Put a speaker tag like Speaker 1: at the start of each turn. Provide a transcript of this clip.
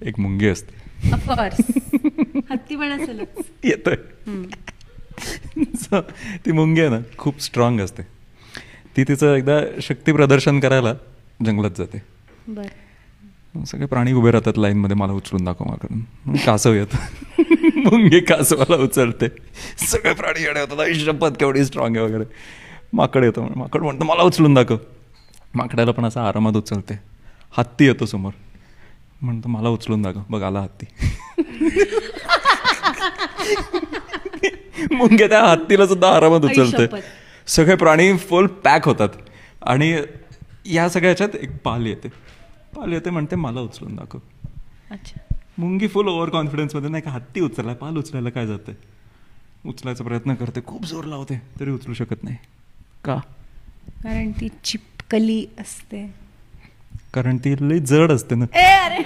Speaker 1: एक मुंगी असते.
Speaker 2: ऑफकोर्स हत्ती पण असेलच.
Speaker 1: येतोय. So, ती मुंगी आहे ना खूप स्ट्रॉंग असते. ती तिचं एकदा शक्ती प्रदर्शन करायला जंगलात जाते.
Speaker 2: बरं.
Speaker 1: सगळे प्राणी उभे राहतात लाईनमध्ये, मला उचलून दाखव माकडून. कासव येतं, मुंगी कासवाला उचलते. सगळे प्राणी येणे होतात, आई शपथ केवढी स्ट्रॉंग आहे वगैरे. माकड येतं, माकड म्हणतं मला उचलून दाखव. माकडाला पण असं आरामात उचलते. हत्ती येतो समोर, म्हणतो मला उचलून दाखव, बघ आला हत्ती. मुंग्या त्या हत्तीला सुद्धा आरामात उचलते. सगळे प्राणी फुल पॅक होतात. आणि या सगळ्या ह्याच्यात एक पाल येते म्हणते मला उचलून दाखव.
Speaker 2: अच्छा.
Speaker 1: मुंगी फुल ओव्हर कॉन्फिडन्समध्ये, नाही का हत्ती उचललाय, पाल उचलायला काय जाते. उचलायचा प्रयत्न करते, खूप जोर लावते, तरी उचलू शकत नाही. का?
Speaker 2: कारण ती चिपकली असते.
Speaker 1: कारण ती लई जड असते ना.
Speaker 2: अरे